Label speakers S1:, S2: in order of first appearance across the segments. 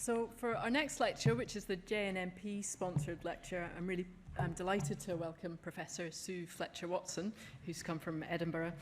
S1: So for our next lecture, which is the JNMP sponsored lecture, I'm delighted to welcome Professor Sue Fletcher-Watson, who's come from Edinburgh.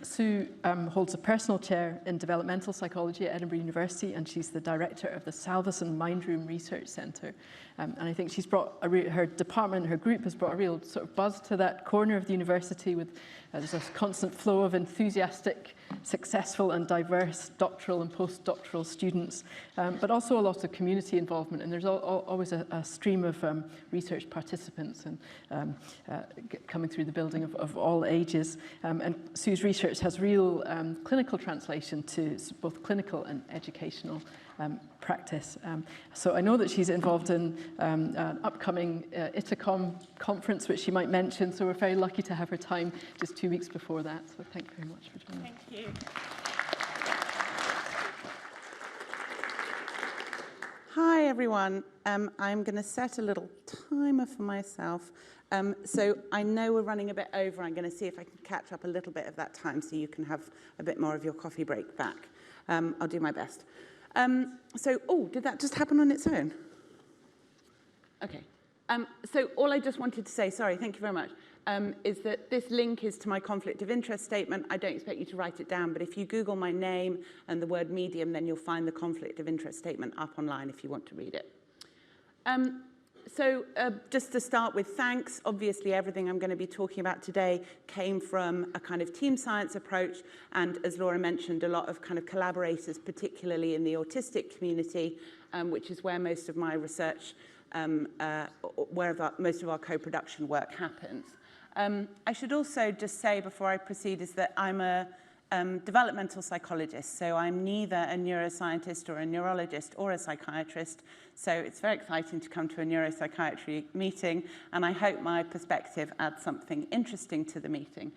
S1: Sue holds a personal chair in developmental psychology at Edinburgh University, and she's the director of the Salvesen Mindroom Research Centre. And I think she's brought her department, her group has brought a real sort of buzz to that corner of the university with there's a constant flow of enthusiastic, successful and diverse doctoral and postdoctoral students, but also a lot of community involvement. And there's always a stream of research participants and coming through the building of all ages. And Sue's research has real clinical translation to both clinical and educational practice. So I know that she's involved in an upcoming ITACOM conference, which she might mention, so we're very lucky to have her time just 2 weeks before that. So thank you very much for joining us.
S2: Thank you. Hi, everyone. I'm going to set a little timer for myself. So I know we're running a bit over. I'm going to see if I can catch up a little bit of that time so you can have a bit more of your coffee break back. I'll do my best. Did that just happen on its own? Okay. So all I just wanted to say, sorry, thank you very much, is that this link is to my conflict of interest statement. I don't expect you to write it down, but if you Google my name and the word medium, then you'll find the conflict of interest statement up online if you want to read it. Just to start with, thanks. Obviously, everything I'm going to be talking about today came from a kind of team science approach, and as Laura mentioned, a lot of kind of collaborators, particularly in the autistic community, which is where most of my research, most of our co-production work happens. I should also just say before I proceed is that I'm a developmental psychologist, so I'm neither a neuroscientist or a neurologist or a psychiatrist, so it's very exciting to come to a neuropsychiatry meeting, and I hope my perspective adds something interesting to the meeting,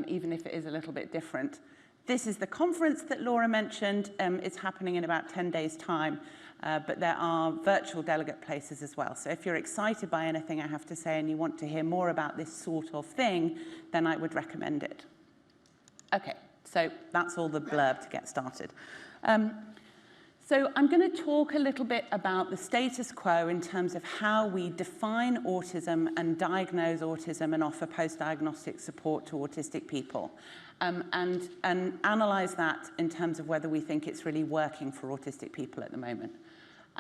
S2: even if it is a little bit different. This is the conference that Laura mentioned. It's happening in about 10 days' time, but there are virtual delegate places as well. So if you're excited by anything I have to say and you want to hear more about this sort of thing, then I would recommend it. Okay. So that's all the blurb to get started. So I'm going to talk a little bit about the status quo in terms of how we define autism and diagnose autism and offer post-diagnostic support to autistic people, and analyze that in terms of whether we think it's really working for autistic people at the moment.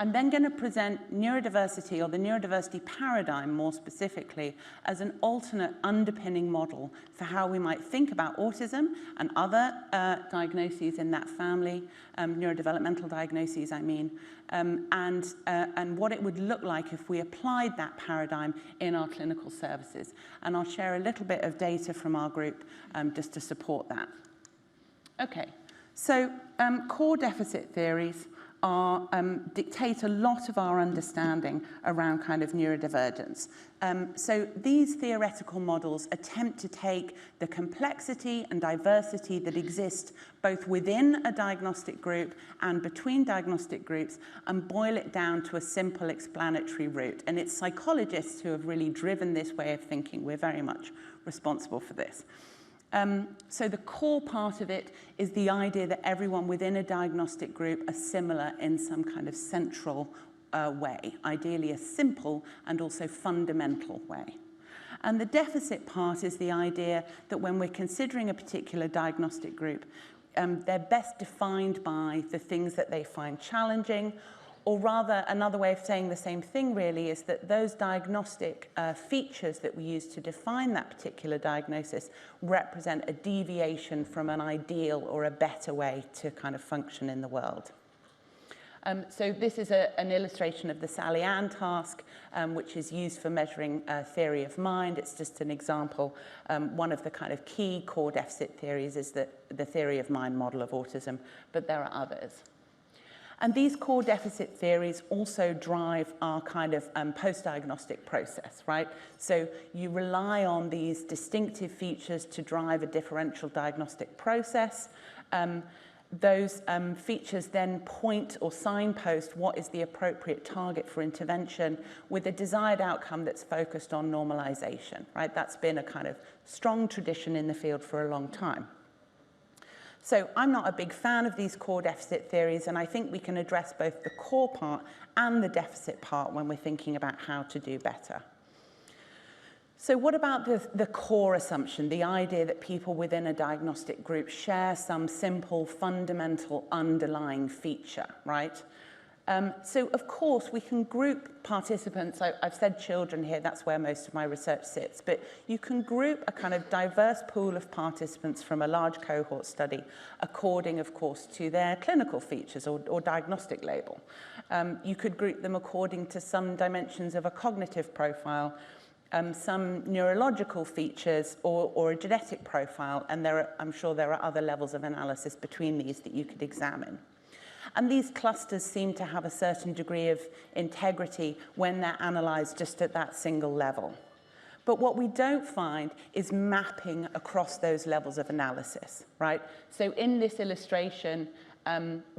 S2: I'm then going to present neurodiversity, or the neurodiversity paradigm more specifically, as an alternate underpinning model for how we might think about autism and other diagnoses in that family, neurodevelopmental diagnoses, I mean, and what it would look like if we applied that paradigm in our clinical services. And I'll share a little bit of data from our group just to support that. Okay, so core deficit theories dictate a lot of our understanding around kind of neurodivergence. So these theoretical models attempt to take the complexity and diversity that exist both within a diagnostic group and between diagnostic groups and boil it down to a simple explanatory route. And it's psychologists who have really driven this way of thinking. We're very much responsible for this. So the core part of it is the idea that everyone within a diagnostic group are similar in some kind of central way, ideally a simple and also fundamental way. And the deficit part is the idea that when we're considering a particular diagnostic group, they're best defined by the things that they find challenging, or rather, another way of saying the same thing really is that those diagnostic features that we use to define that particular diagnosis represent a deviation from an ideal or a better way to kind of function in the world. So this is an illustration of the Sally-Ann task, which is used for measuring theory of mind. It's just an example. One of the kind of key core deficit theories is the theory of mind model of autism, but there are others. And these core deficit theories also drive our kind of post-diagnostic process, right? So you rely on these distinctive features to drive a differential diagnostic process. Those features then point or signpost what is the appropriate target for intervention with a desired outcome that's focused on normalization, right? That's been a kind of strong tradition in the field for a long time. So I'm not a big fan of these core deficit theories, and I think we can address both the core part and the deficit part when we're thinking about how to do better. So what about the core assumption, the idea that people within a diagnostic group share some simple, fundamental, underlying feature, right? So, of course, we can group participants. I've said children here, that's where most of my research sits, but you can group a kind of diverse pool of participants from a large cohort study according, of course, to their clinical features or diagnostic label. You could group them according to some dimensions of a cognitive profile, some neurological features or a genetic profile, and I'm sure there are other levels of analysis between these that you could examine. And these clusters seem to have a certain degree of integrity when they're analysed just at that single level. But what we don't find is mapping across those levels of analysis, right? So in this illustration,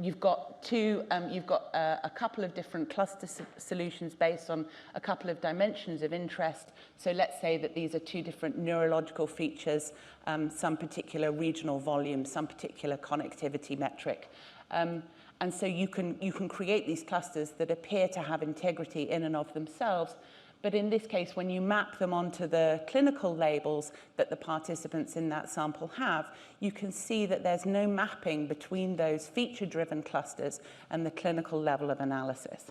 S2: you've got a couple of different cluster solutions based on a couple of dimensions of interest. So let's say that these are two different neurological features, some particular regional volume, some particular connectivity metric. And so you can create these clusters that appear to have integrity in and of themselves. But in this case, when you map them onto the clinical labels that the participants in that sample have, you can see that there's no mapping between those feature-driven clusters and the clinical level of analysis.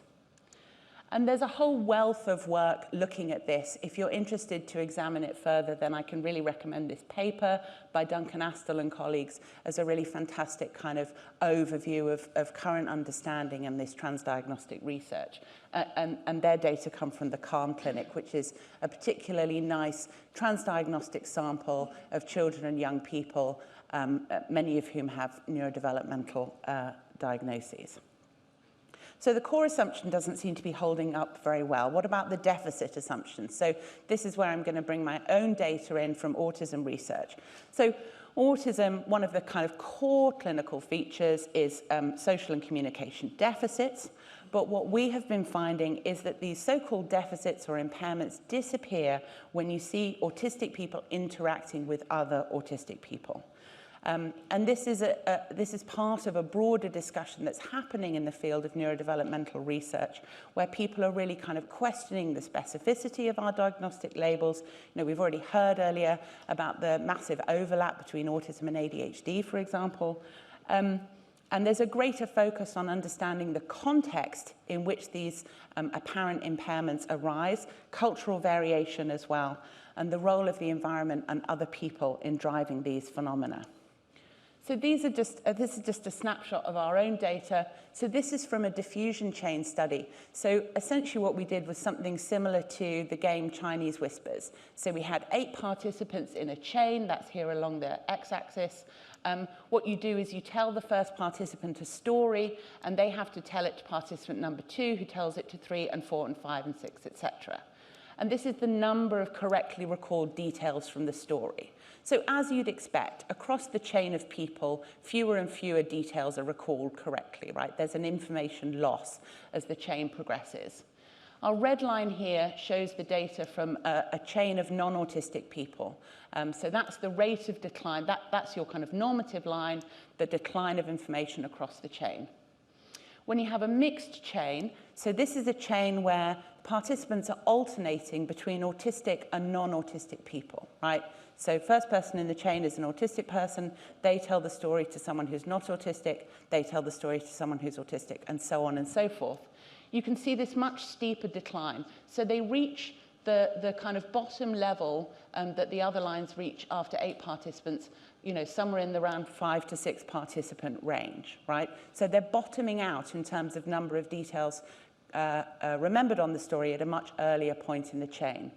S2: And there's a whole wealth of work looking at this. If you're interested to examine it further, then I can really recommend this paper by Duncan Astle and colleagues as a really fantastic kind of overview of current understanding and this transdiagnostic research. And their data come from the CALM clinic, which is a particularly nice transdiagnostic sample of children and young people, many of whom have neurodevelopmental diagnoses. So the core assumption doesn't seem to be holding up very well. What about the deficit assumption? So this is where I'm going to bring my own data in from autism research. So autism, one of the kind of core clinical features is social and communication deficits. But what we have been finding is that these so-called deficits or impairments disappear when you see autistic people interacting with other autistic people. And this is part of a broader discussion that's happening in the field of neurodevelopmental research, where people are really kind of questioning the specificity of our diagnostic labels. You know, we've already heard earlier about the massive overlap between autism and ADHD, for example. And there's a greater focus on understanding the context in which these apparent impairments arise, cultural variation as well, and the role of the environment and other people in driving these phenomena. So this is just a snapshot of our own data. So this is from a diffusion chain study. So essentially what we did was something similar to the game Chinese Whispers. So we had 8 participants in a chain, that's here along the x-axis. What you do is you tell the first participant a story, and they have to tell it to participant number 2, who tells it to 3 and 4 and 5 and 6, etc. And this is the number of correctly recalled details from the story. So as you'd expect, across the chain of people, fewer and fewer details are recalled correctly, right? There's an information loss as the chain progresses. Our red line here shows the data from a chain of non-autistic people. So that's the rate of decline. That's your kind of normative line, the decline of information across the chain. When you have a mixed chain, so this is a chain where participants are alternating between autistic and non-autistic people, right? So first person in the chain is an autistic person, they tell the story to someone who's not autistic, they tell the story to someone who's autistic, and so on and so forth. You can see this much steeper decline. So they reach the kind of bottom level that the other lines reach after 8 participants, you know, somewhere in the around 5 to 6 participant range, right? So they're bottoming out in terms of number of details remembered on the story at a much earlier point in the chain.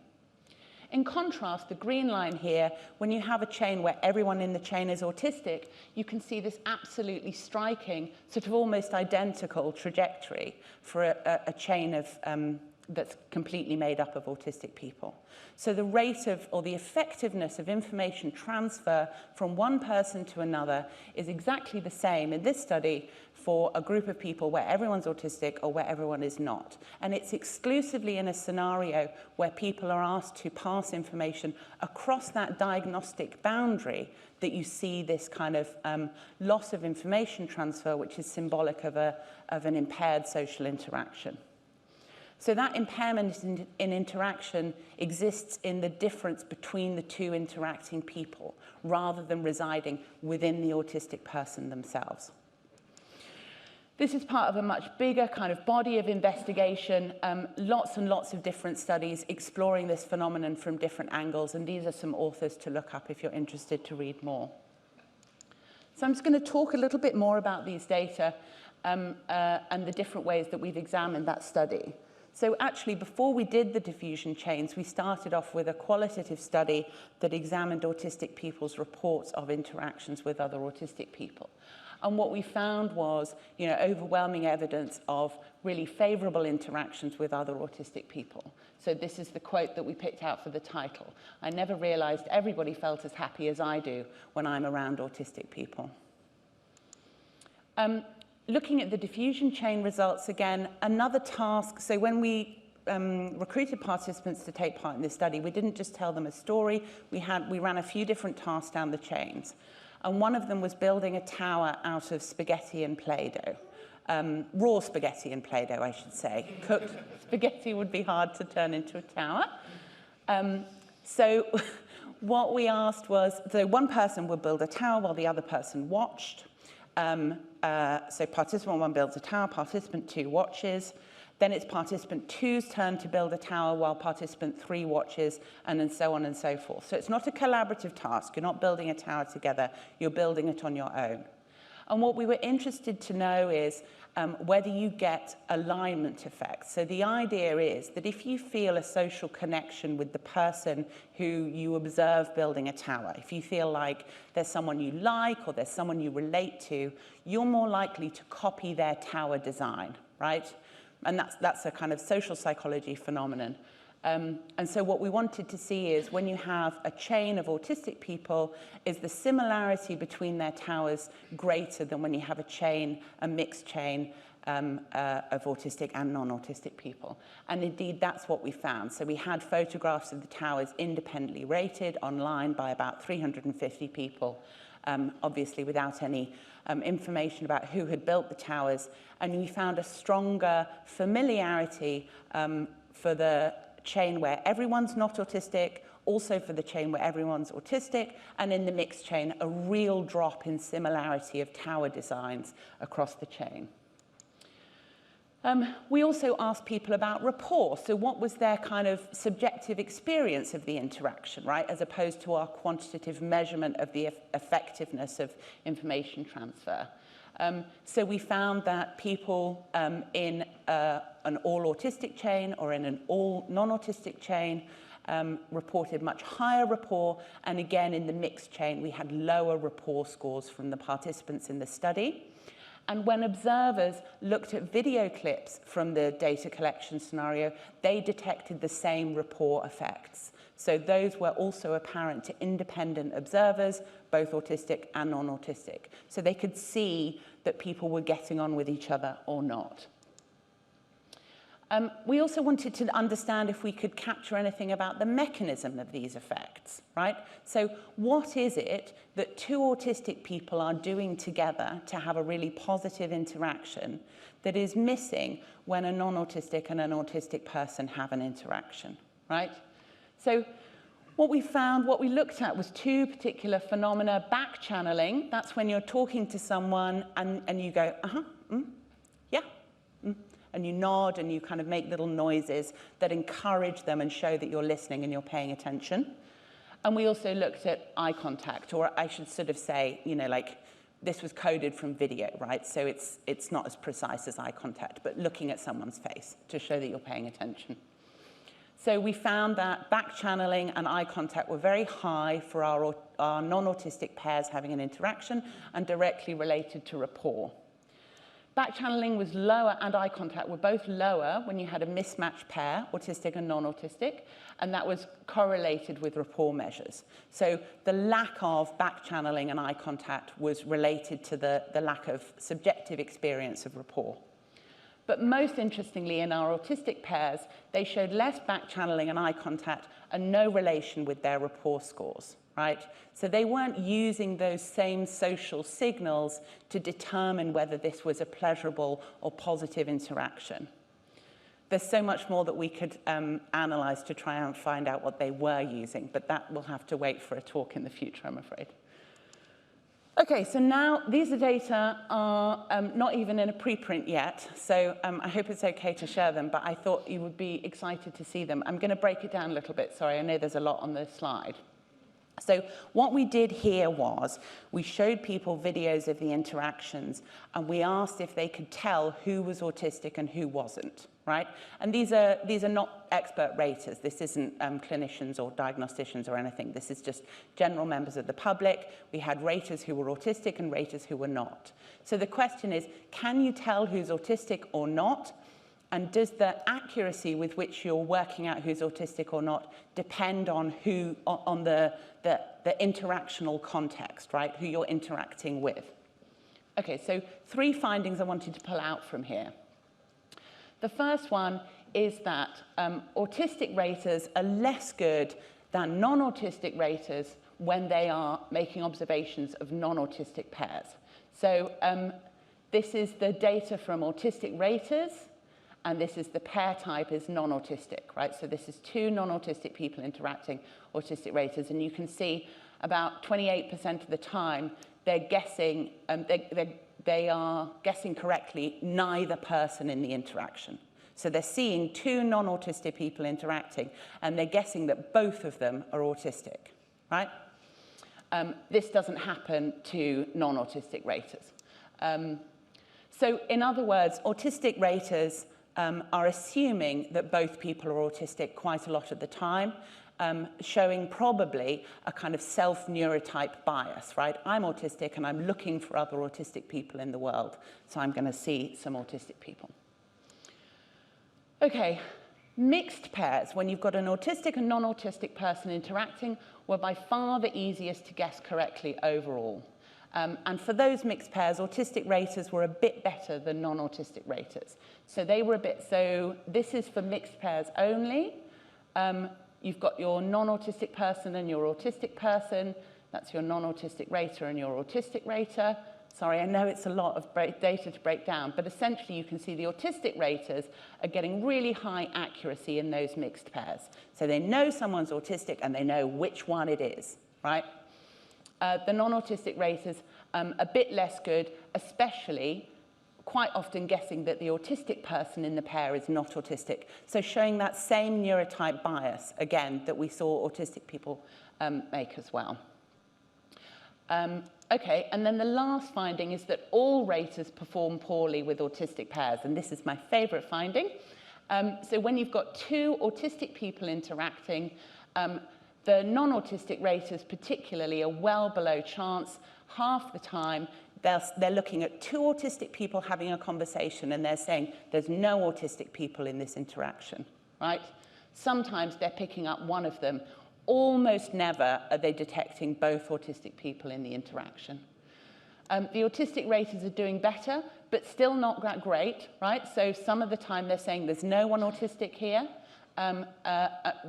S2: In contrast, the green line here, when you have a chain where everyone in the chain is autistic, you can see this absolutely striking, sort of almost identical trajectory for a chain of that's completely made up of autistic people. So the rate of, or the effectiveness of information transfer from one person to another is exactly the same in this study for a group of people where everyone's autistic or where everyone is not. And it's exclusively in a scenario where people are asked to pass information across that diagnostic boundary that you see this kind of loss of information transfer, which is symbolic of an impaired social interaction. So that impairment in interaction exists in the difference between the two interacting people, rather than residing within the autistic person themselves. This is part of a much bigger kind of body of investigation, lots and lots of different studies exploring this phenomenon from different angles, and these are some authors to look up if you're interested to read more. So I'm just going to talk a little bit more about these data and the different ways that we've examined that study. So actually, before we did the diffusion chains, we started off with a qualitative study that examined autistic people's reports of interactions with other autistic people. And what we found was, overwhelming evidence of really favorable interactions with other autistic people. So this is the quote that we picked out for the title. I never realized everybody felt as happy as I do when I'm around autistic people. Looking at the diffusion chain results again, another task. So when we recruited participants to take part in this study, we didn't just tell them a story. We ran a few different tasks down the chains. And one of them was building a tower out of spaghetti and Play-Doh. Raw spaghetti and Play-Doh, I should say. Cooked spaghetti would be hard to turn into a tower. So what we asked was, so one person would build a tower while the other person watched. So participant 1 builds a tower, participant 2 watches. Then it's participant 2's turn to build a tower while participant 3 watches, and then so on and so forth. So it's not a collaborative task. You're not building a tower together. You're building it on your own. And what we were interested to know is whether you get alignment effects. So the idea is that if you feel a social connection with the person who you observe building a tower, if you feel like there's someone you like or there's someone you relate to, you're more likely to copy their tower design, right? And that's a kind of social psychology phenomenon. And so what we wanted to see is when you have a chain of autistic people, is the similarity between their towers greater than when you have a mixed chain of autistic and non-autistic people. And indeed, that's what we found. So we had photographs of the towers independently rated online by about 350 people, obviously without any information about who had built the towers. And we found a stronger familiarity for the chain where everyone's not autistic, also for the chain where everyone's autistic, and in the mixed chain, a real drop in similarity of tower designs across the chain. We also asked people about rapport. So what was their kind of subjective experience of the interaction, right? As opposed to our quantitative measurement of the effectiveness of information transfer. So we found that people in an all-autistic chain or in an all-non-autistic chain reported much higher rapport. And again, in the mixed chain, we had lower rapport scores from the participants in the study. And when observers looked at video clips from the data collection scenario, they detected the same rapport effects. So those were also apparent to independent observers, both autistic and non-autistic. So they could see that people were getting on with each other or not. We also wanted to understand if we could capture anything about the mechanism of these effects, right? So what is it that two autistic people are doing together to have a really positive interaction that is missing when a non-autistic and an autistic person have an interaction, right? So what we looked at was two particular phenomena. Back channeling, that's when you're talking to someone and you go, yeah, and you nod and you kind of make little noises that encourage them and show that you're listening and you're paying attention. And we also looked at eye contact, or I should sort of say, like this was coded from video, right? So it's not as precise as eye contact, but looking at someone's face to show that you're paying attention. So we found that back channeling and eye contact were very high for our non-autistic pairs having an interaction and directly related to rapport. Back channeling was lower, and eye contact were both lower when you had a mismatched pair, autistic and non-autistic, and that was correlated with rapport measures. So the lack of back channeling and eye contact was related to the lack of subjective experience of rapport. But most interestingly, in our autistic pairs, they showed less back channeling and eye contact and no relation with their rapport scores, right? So they weren't using those same social signals to determine whether this was a pleasurable or positive interaction. There's so much more that we could analyze to try and find out what they were using, but that will have to wait for a talk in the future, I'm afraid. Okay, so now these data are not even in a preprint yet, so I hope it's okay to share them, but I thought you would be excited to see them. I'm going to break it down a little bit. Sorry, I know there's a lot on this slide. So what we did here was we showed people videos of the interactions, and we asked if they could tell who was autistic and who wasn't, right? And these are not expert raters. This isn't clinicians or diagnosticians or anything. This is just general members of the public. We had raters who were autistic and raters who were not. So the question is, can you tell who's autistic or not? And does the accuracy with which you're working out who's autistic or not depend on the interactional context, right? Who you're interacting with. Okay, so 3 findings I wanted to pull out from here. The first one is that autistic raters are less good than non-autistic raters when they are making observations of non-autistic pairs. So this is the data from autistic raters, and this is the pair type is non-autistic, right? So this is 2 non-autistic people interacting autistic raters, and you can see about 28% of the time they're guessing, they are guessing correctly neither person in the interaction. So they're seeing 2 non-autistic people interacting, and they're guessing that both of them are autistic, right? This doesn't happen to non-autistic raters. So in other words, autistic raters are assuming that both people are autistic quite a lot of the time, showing probably a kind of self-neurotype bias, right? I'm autistic and I'm looking for other autistic people in the world, so I'm going to see some autistic people. Okay, mixed pairs, when you've got an autistic and non-autistic person interacting, were by far the easiest to guess correctly overall. And for those mixed pairs, autistic raters were a bit better than non-autistic raters. So they were so this is for mixed pairs only. You've got your non-autistic person and your autistic person. That's your non-autistic rater and your autistic rater. Sorry, I know it's a lot of data to break down, but essentially you can see the autistic raters are getting really high accuracy in those mixed pairs. So they know someone's autistic and they know which one it is, right? The non-autistic raters, a bit less good, especially quite often guessing that the autistic person in the pair is not autistic. So showing that same neurotype bias, again, that we saw autistic people make as well. Okay, and then the last finding is that all raters perform poorly with autistic pairs, and this is my favorite finding. So when you've got 2 autistic people interacting, the non-autistic raters particularly are well below chance. Half the time, they're looking at 2 autistic people having a conversation and they're saying there's no autistic people in this interaction, right? Sometimes they're picking up one of them. Almost never are they detecting both autistic people in the interaction. The autistic raters are doing better, but still not that great, right? So some of the time they're saying there's no one autistic here.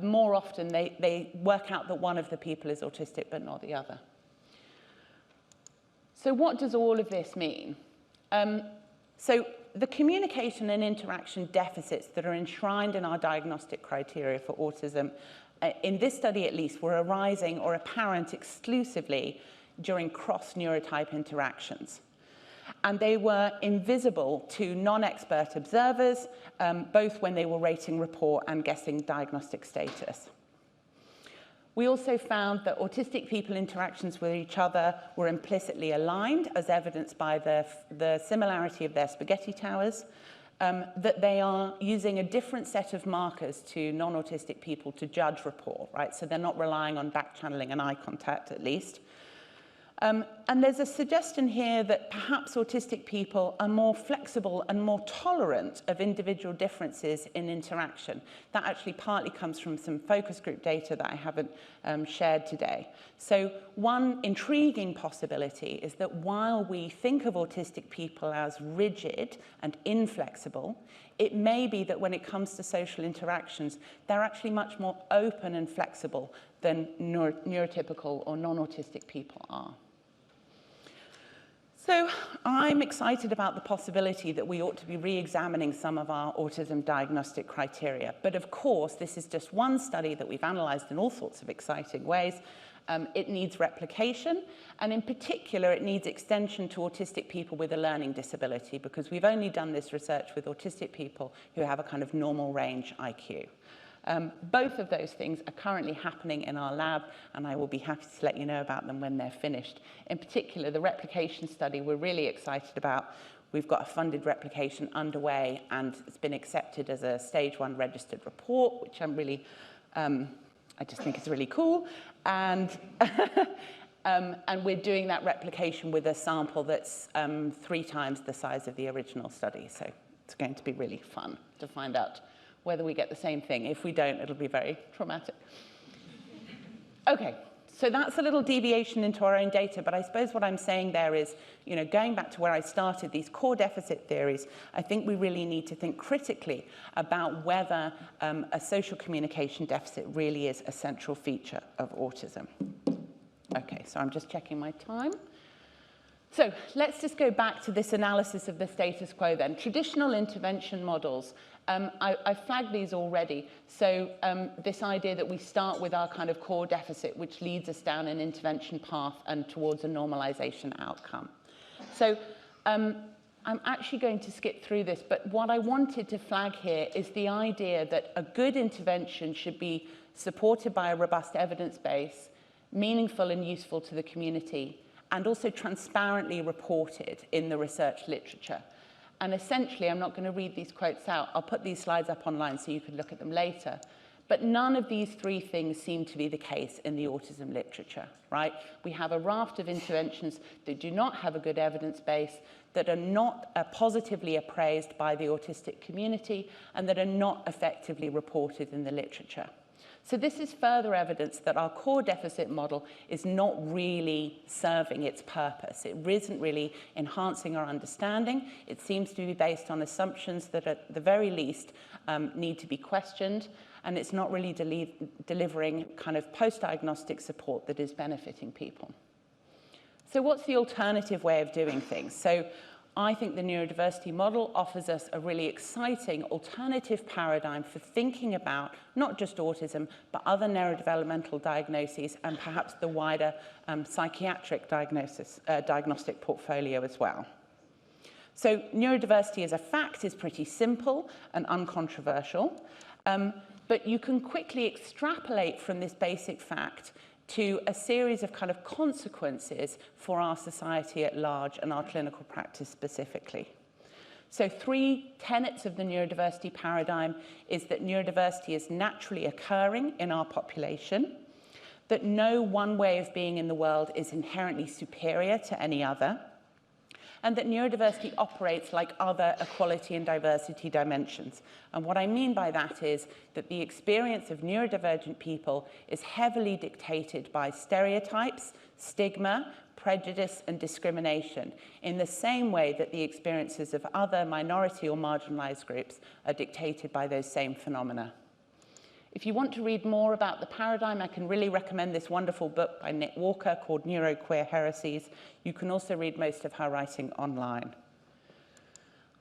S2: More often they work out that one of the people is autistic but not the other. So what does all of this mean? So the communication and interaction deficits that are enshrined in our diagnostic criteria for autism, in this study at least, were arising or apparent exclusively during cross-neurotype interactions. And they were invisible to non-expert observers, both when they were rating rapport and guessing diagnostic status. We also found that autistic people interactions with each other were implicitly aligned, as evidenced by the similarity of their spaghetti towers, that they are using a different set of markers to non-autistic people to judge rapport, right? So they're not relying on back channeling and eye contact, at least. And there's a suggestion here that perhaps autistic people are more flexible and more tolerant of individual differences in interaction. That actually partly comes from some focus group data that I haven't shared today. So one intriguing possibility is that while we think of autistic people as rigid and inflexible, it may be that when it comes to social interactions, they're actually much more open and flexible than neurotypical or non-autistic people are. So I'm excited about the possibility that we ought to be re-examining some of our autism diagnostic criteria. But of course, this is just one study that we've analysed in all sorts of exciting ways. It needs replication, and in particular, it needs extension to autistic people with a learning disability, because we've only done this research with autistic people who have a kind of normal range IQ. Both of those things are currently happening in our lab, and I will be happy to let you know about them when they're finished. In particular, the replication study we're really excited about. We've got a funded replication underway, and it's been accepted as a stage 1 registered report, which I'm really, I just think it's really cool. And, and we're doing that replication with a sample that's 3 times the size of the original study. So it's going to be really fun to find out whether we get the same thing. If we don't, it'll be very traumatic. Okay, so that's a little deviation into our own data, but I suppose what I'm saying there is, you know, going back to where I started, these core deficit theories, I think we really need to think critically about whether a social communication deficit really is a central feature of autism. Okay, so I'm just checking my time. So let's just go back to this analysis of the status quo then. Traditional intervention models. I flagged these already. So this idea that we start with our kind of core deficit, which leads us down an intervention path and towards a normalization outcome. So I'm actually going to skip through this, but what I wanted to flag here is the idea that a good intervention should be supported by a robust evidence base, meaningful and useful to the community, and also transparently reported in the research literature. And essentially, I'm not going to read these quotes out. I'll put these slides up online so you can look at them later. But none of these 3 things seem to be the case in the autism literature, right? We have a raft of interventions that do not have a good evidence base, that are not positively appraised by the autistic community, and that are not effectively reported in the literature. So this is further evidence that our core deficit model is not really serving its purpose. It isn't really enhancing our understanding. It seems to be based on assumptions that at the very least need to be questioned, and it's not really delivering kind of post-diagnostic support that is benefiting people. So what's the alternative way of doing things? So I think the neurodiversity model offers us a really exciting alternative paradigm for thinking about not just autism, but other neurodevelopmental diagnoses and perhaps the wider psychiatric diagnostic portfolio as well. So neurodiversity as a fact is pretty simple and uncontroversial, but you can quickly extrapolate from this basic fact to a series of kind of consequences for our society at large and our clinical practice specifically. So 3 tenets of the neurodiversity paradigm is that neurodiversity is naturally occurring in our population, that no one way of being in the world is inherently superior to any other, and that neurodiversity operates like other equality and diversity dimensions. And what I mean by that is that the experience of neurodivergent people is heavily dictated by stereotypes, stigma, prejudice, and discrimination, in the same way that the experiences of other minority or marginalized groups are dictated by those same phenomena. If you want to read more about the paradigm, I can really recommend this wonderful book by Nick Walker called Neuroqueer Heresies. You can also read most of her writing online.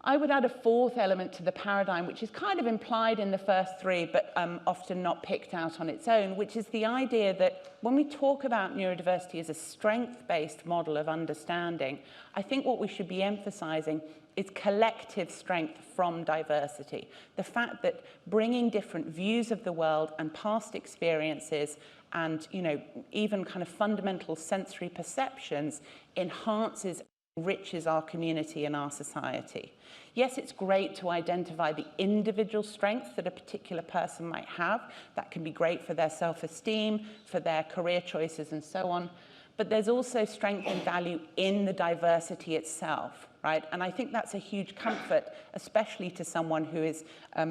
S2: I would add a 4th element to the paradigm, which is kind of implied in the first 3, but often not picked out on its own, which is the idea that when we talk about neurodiversity as a strength-based model of understanding, I think what we should be emphasizing is collective strength from diversity. The fact that bringing different views of the world and past experiences and, you know, even kind of fundamental sensory perceptions enhances, enriches our community and our society. Yes, it's great to identify the individual strength that a particular person might have. That can be great for their self-esteem, for their career choices and so on. but there's also strength and value in the diversity itself, right? And I think that's a huge comfort, especially to someone who is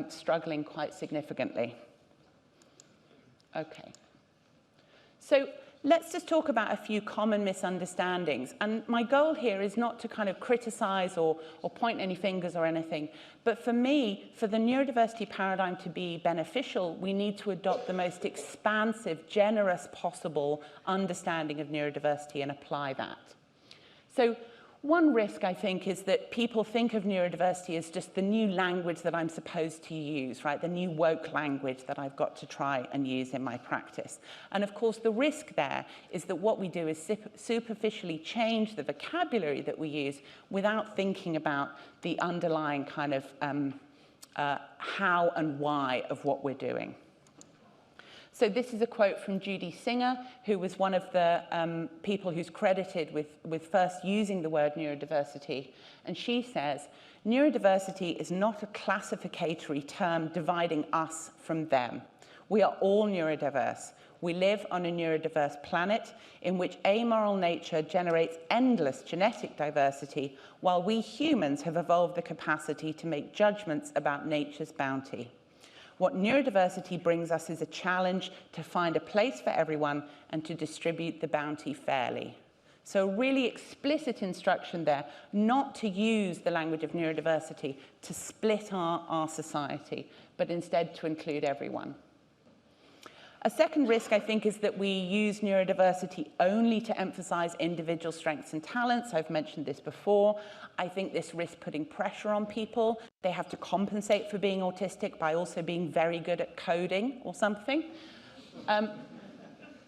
S2: struggling quite significantly. Okay. So let's just talk about a few common misunderstandings. And my goal here is not to kind of criticize or point any fingers or anything. But for me, for the neurodiversity paradigm to be beneficial, we need to adopt the most expansive, generous possible understanding of neurodiversity and apply that. So one risk, I think, is that people think of neurodiversity as just the new language that I'm supposed to use, right? The new woke language that I've got to try and use in my practice. And of course, the risk there is that what we do is superficially change the vocabulary that we use without thinking about the underlying kind of how and why of what we're doing. So this is a quote from Judy Singer, who was one of the people who's credited with first using the word neurodiversity. And she says, neurodiversity is not a classificatory term dividing us from them. We are all neurodiverse. We live on a neurodiverse planet in which amoral nature generates endless genetic diversity, while we humans have evolved the capacity to make judgments about nature's bounty. What neurodiversity brings us is a challenge to find a place for everyone and to distribute the bounty fairly. So really explicit instruction there, not to use the language of neurodiversity to split our society, but instead to include everyone. A second risk, I think, is that we use neurodiversity only to emphasize individual strengths and talents. I've mentioned this before. I think this risks putting pressure on people. They have to compensate for being autistic by also being very good at coding or something.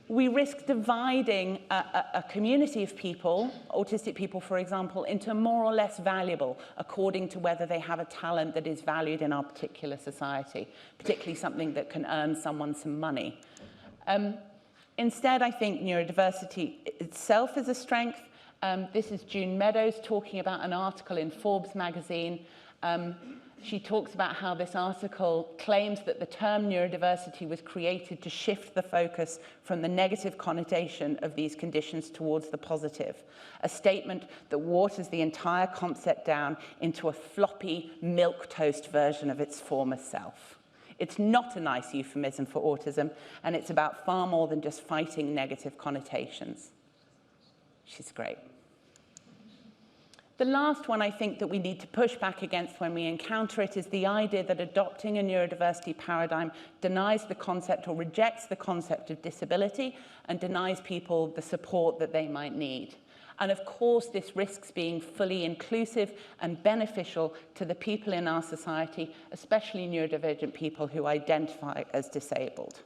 S2: We risk dividing a community of people, autistic people, for example, into more or less valuable according to whether they have a talent that is valued in our particular society, particularly something that can earn someone some money. Instead, I think neurodiversity itself is a strength. This is June Meadows talking about an article in Forbes magazine. She talks about how this article claims that the term neurodiversity was created to shift the focus from the negative connotation of these conditions towards the positive, a statement that waters the entire concept down into a floppy, milquetoast version of its former self. It's not a nice euphemism for autism, and it's about far more than just fighting negative connotations. She's great. The last one I think that we need to push back against when we encounter it is the idea that adopting a neurodiversity paradigm denies the concept or rejects the concept of disability and denies people the support that they might need. And of course, this risks being fully inclusive and beneficial to the people in our society, especially neurodivergent people who identify as disabled.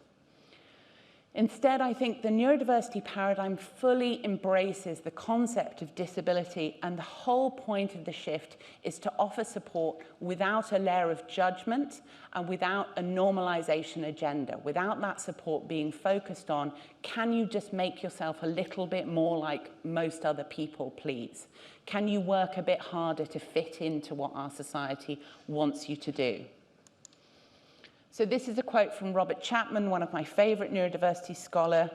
S2: Instead, I think the neurodiversity paradigm fully embraces the concept of disability, and the whole point of the shift is to offer support without a layer of judgment and without a normalization agenda, without that support being focused on, can you just make yourself a little bit more like most other people, please? Can you work a bit harder to fit into what our society wants you to do? So this is a quote from Robert Chapman, one of my favorite neurodiversity scholars,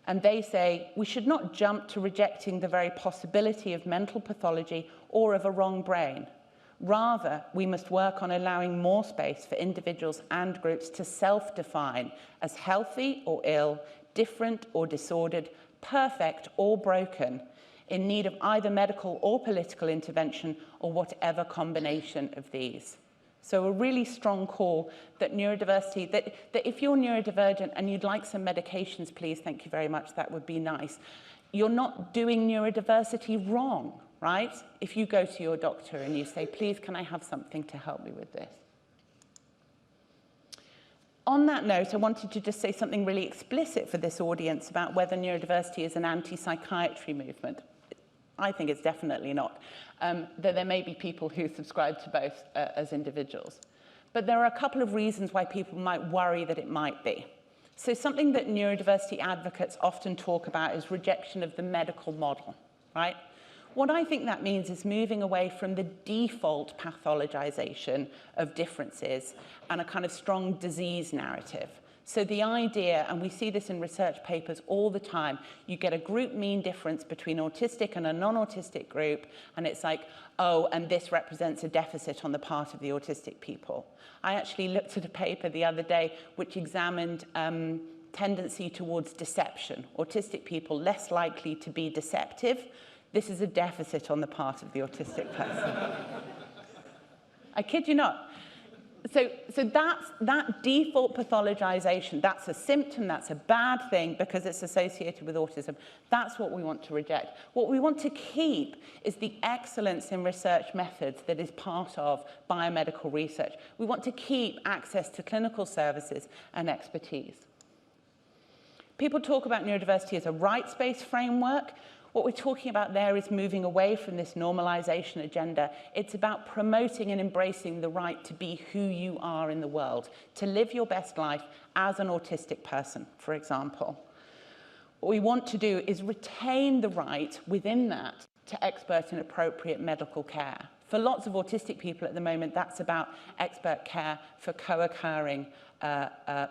S2: and they say, we should not jump to rejecting the very possibility of mental pathology or of a wrong brain. Rather, we must work on allowing more space for individuals and groups to self-define as healthy or ill, different or disordered, perfect or broken, in need of either medical or political intervention or whatever combination of these. So a really strong call that neurodiversity, that if you're neurodivergent and you'd like some medications, please, thank you very much, that would be nice. You're not doing neurodiversity wrong, right? If you go to your doctor and you say, please, can I have something to help me with this? On that note, I wanted to just say something really explicit for this audience about whether neurodiversity is an anti-psychiatry movement. I think it's definitely not. Though there may be people who subscribe to both as individuals. But there are a couple of reasons why people might worry that it might be. So something that neurodiversity advocates often talk about is rejection of the medical model, right? What I think that means is moving away from the default pathologization of differences and a kind of strong disease narrative. So the idea, and we see this in research papers all the time, you get a group mean difference between autistic and a non-autistic group, and it's like, oh, and this represents a deficit on the part of the autistic people. I actually looked at a paper the other day which examined tendency towards deception. Autistic people less likely to be deceptive. This is a deficit on the part of the autistic person. I kid you not. So that default pathologization, that's a symptom, that's a bad thing because it's associated with autism. That's what we want to reject. What we want to keep is the excellence in research methods that is part of biomedical research. We want to keep access to clinical services and expertise. People talk about neurodiversity as a rights-based framework. What we're talking about there is moving away from this normalization agenda. It's about promoting and embracing the right to be who you are in the world, to live your best life as an autistic person, for example. What we want to do is retain the right within that to expert and appropriate medical care. For lots of autistic people at the moment, that's about expert care for co-occurring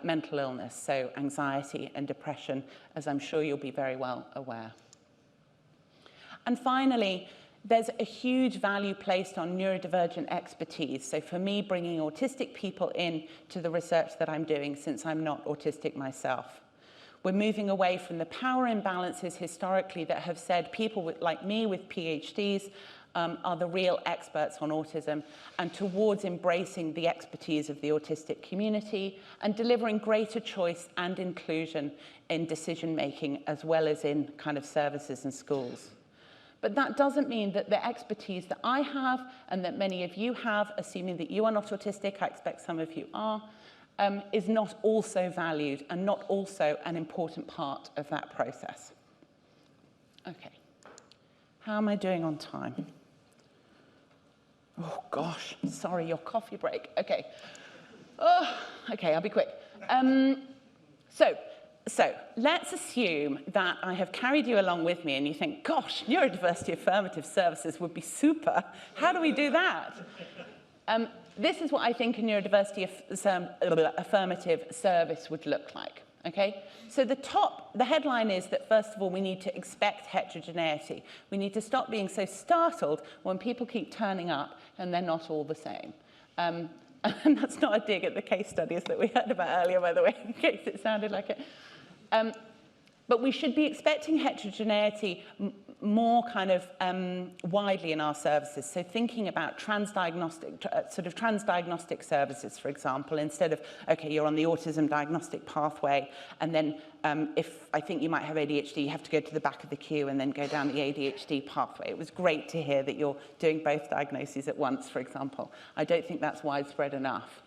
S2: mental illness, so anxiety and depression, as I'm sure you'll be very well aware. And finally, there's a huge value placed on neurodivergent expertise. So for me, bringing autistic people in to the research that I'm doing, since I'm not autistic myself. We're moving away from the power imbalances historically that have said people like me with PhDs are the real experts on autism, and towards embracing the expertise of the autistic community and delivering greater choice and inclusion in decision-making as well as in kind of services and schools. But that doesn't mean that the expertise that I have and that many of you have, assuming that you are not autistic, I expect some of you are, is not also valued and not also an important part of that process. Okay. How am I doing on time? Oh, gosh. Sorry, your coffee break. Okay. Oh, okay, I'll be quick. So let's assume that I have carried you along with me and you think, gosh, neurodiversity-affirmative services would be super. How do we do that? This is what I think a neurodiversity-affirmative service would look like. Okay? So the headline is that, first of all, we need to expect heterogeneity. We need to stop being so startled when people keep turning up and they're not all the same. And that's not a dig at the case studies that we heard about earlier, by the way, in case it sounded like it. But we should be expecting heterogeneity more kind of widely in our services. So thinking about trans-diagnostic services, for example, instead of, okay, you're on the autism diagnostic pathway, and then if I think you might have ADHD, you have to go to the back of the queue and then go down the ADHD pathway. It was great to hear that you're doing both diagnoses at once, for example. I don't think that's widespread enough.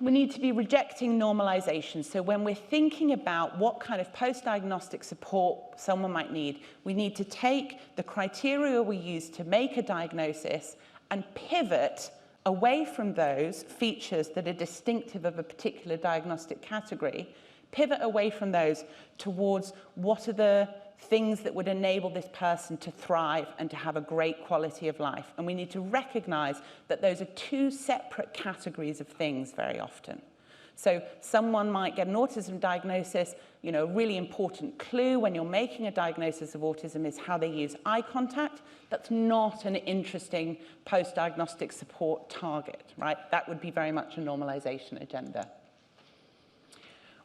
S2: We need to be rejecting normalization. So when we're thinking about what kind of post-diagnostic support someone might need, we need to take the criteria we use to make a diagnosis and pivot away from those features that are distinctive of a particular diagnostic category, pivot away from those towards what are the things that would enable this person to thrive and to have a great quality of life. And we need to recognize that those are two separate categories of things very often. So someone might get an autism diagnosis, you know, a really important clue when you're making a diagnosis of autism is how they use eye contact. That's not an interesting post-diagnostic support target, right? That would be very much a normalization agenda.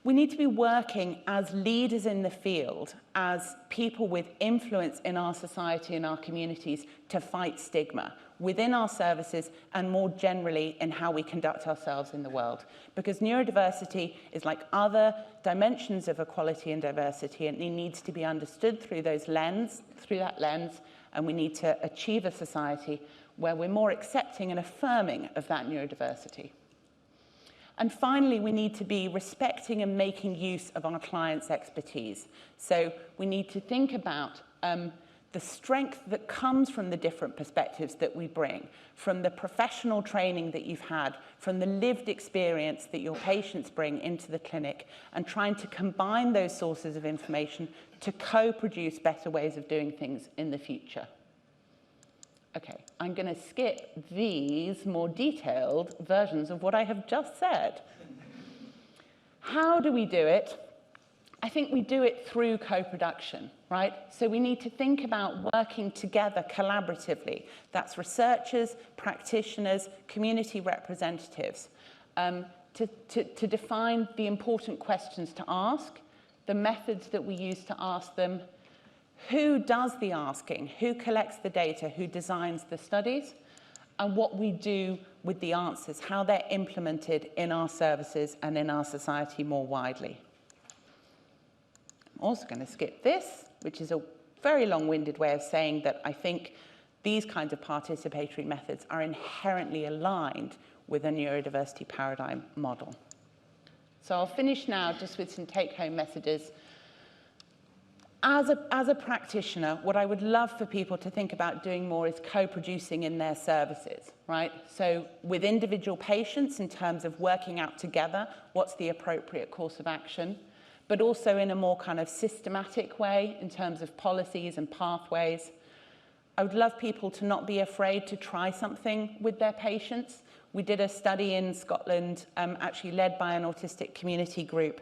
S2: We need to be working as leaders in the field, as people with influence in our society and our communities to fight stigma within our services and more generally in how we conduct ourselves in the world. Because neurodiversity is like other dimensions of equality and diversity, and it needs to be understood through that lens, and we need to achieve a society where we're more accepting and affirming of that neurodiversity. And finally, we need to be respecting and making use of our clients' expertise. So we need to think about the strength that comes from the different perspectives that we bring, from the professional training that you've had, from the lived experience that your patients bring into the clinic, and trying to combine those sources of information to co-produce better ways of doing things in the future. Okay, I'm going to skip these more detailed versions of what I have just said. How do we do it? I think we do it through co-production, right? So we need to think about working together collaboratively. That's researchers, practitioners, community representatives, to define the important questions to ask, the methods that we use to ask them, who does the asking, who collects the data, who designs the studies, and what we do with the answers, how they're implemented in our services and in our society more widely. I'm also going to skip this, which is a very long-winded way of saying that I think these kinds of participatory methods are inherently aligned with a neurodiversity paradigm model. So I'll finish now just with some take-home messages. As a practitioner, what I would love for people to think about doing more is co-producing in their services, right? So with individual patients in terms of working out together what's the appropriate course of action, but also in a more kind of systematic way in terms of policies and pathways. I would love people to not be afraid to try something with their patients. We did a study in Scotland, actually led by an autistic community group,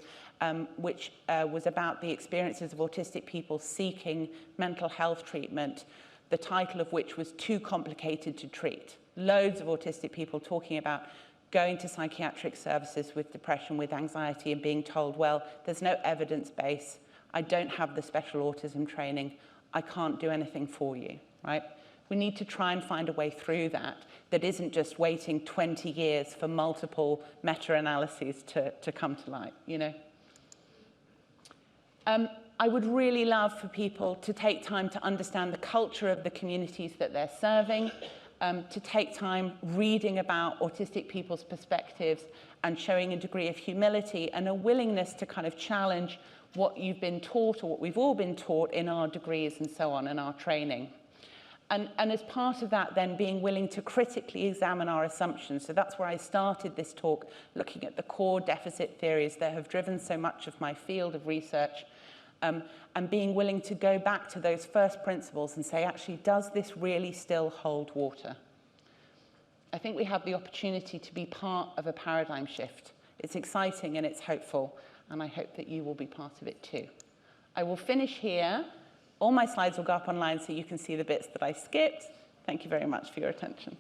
S2: which was about the experiences of autistic people seeking mental health treatment, the title of which was Too Complicated to Treat. Loads of autistic people talking about going to psychiatric services with depression, with anxiety, and being told, well, there's no evidence base, I don't have the special autism training, I can't do anything for you, right? We need to try and find a way through that isn't just waiting 20 years for multiple meta-analyses to come to light, you know? I would really love for people to take time to understand the culture of the communities that they're serving, to take time reading about autistic people's perspectives and showing a degree of humility and a willingness to kind of challenge what you've been taught or what we've all been taught in our degrees and so on in our training. And as part of that, then being willing to critically examine our assumptions. So that's where I started this talk, looking at the core deficit theories that have driven so much of my field of research, and being willing to go back to those first principles and say, actually, does this really still hold water? I think we have the opportunity to be part of a paradigm shift. It's exciting and it's hopeful, and I hope that you will be part of it too. I will finish here. All my slides will go up online so you can see the bits that I skipped. Thank you very much for your attention.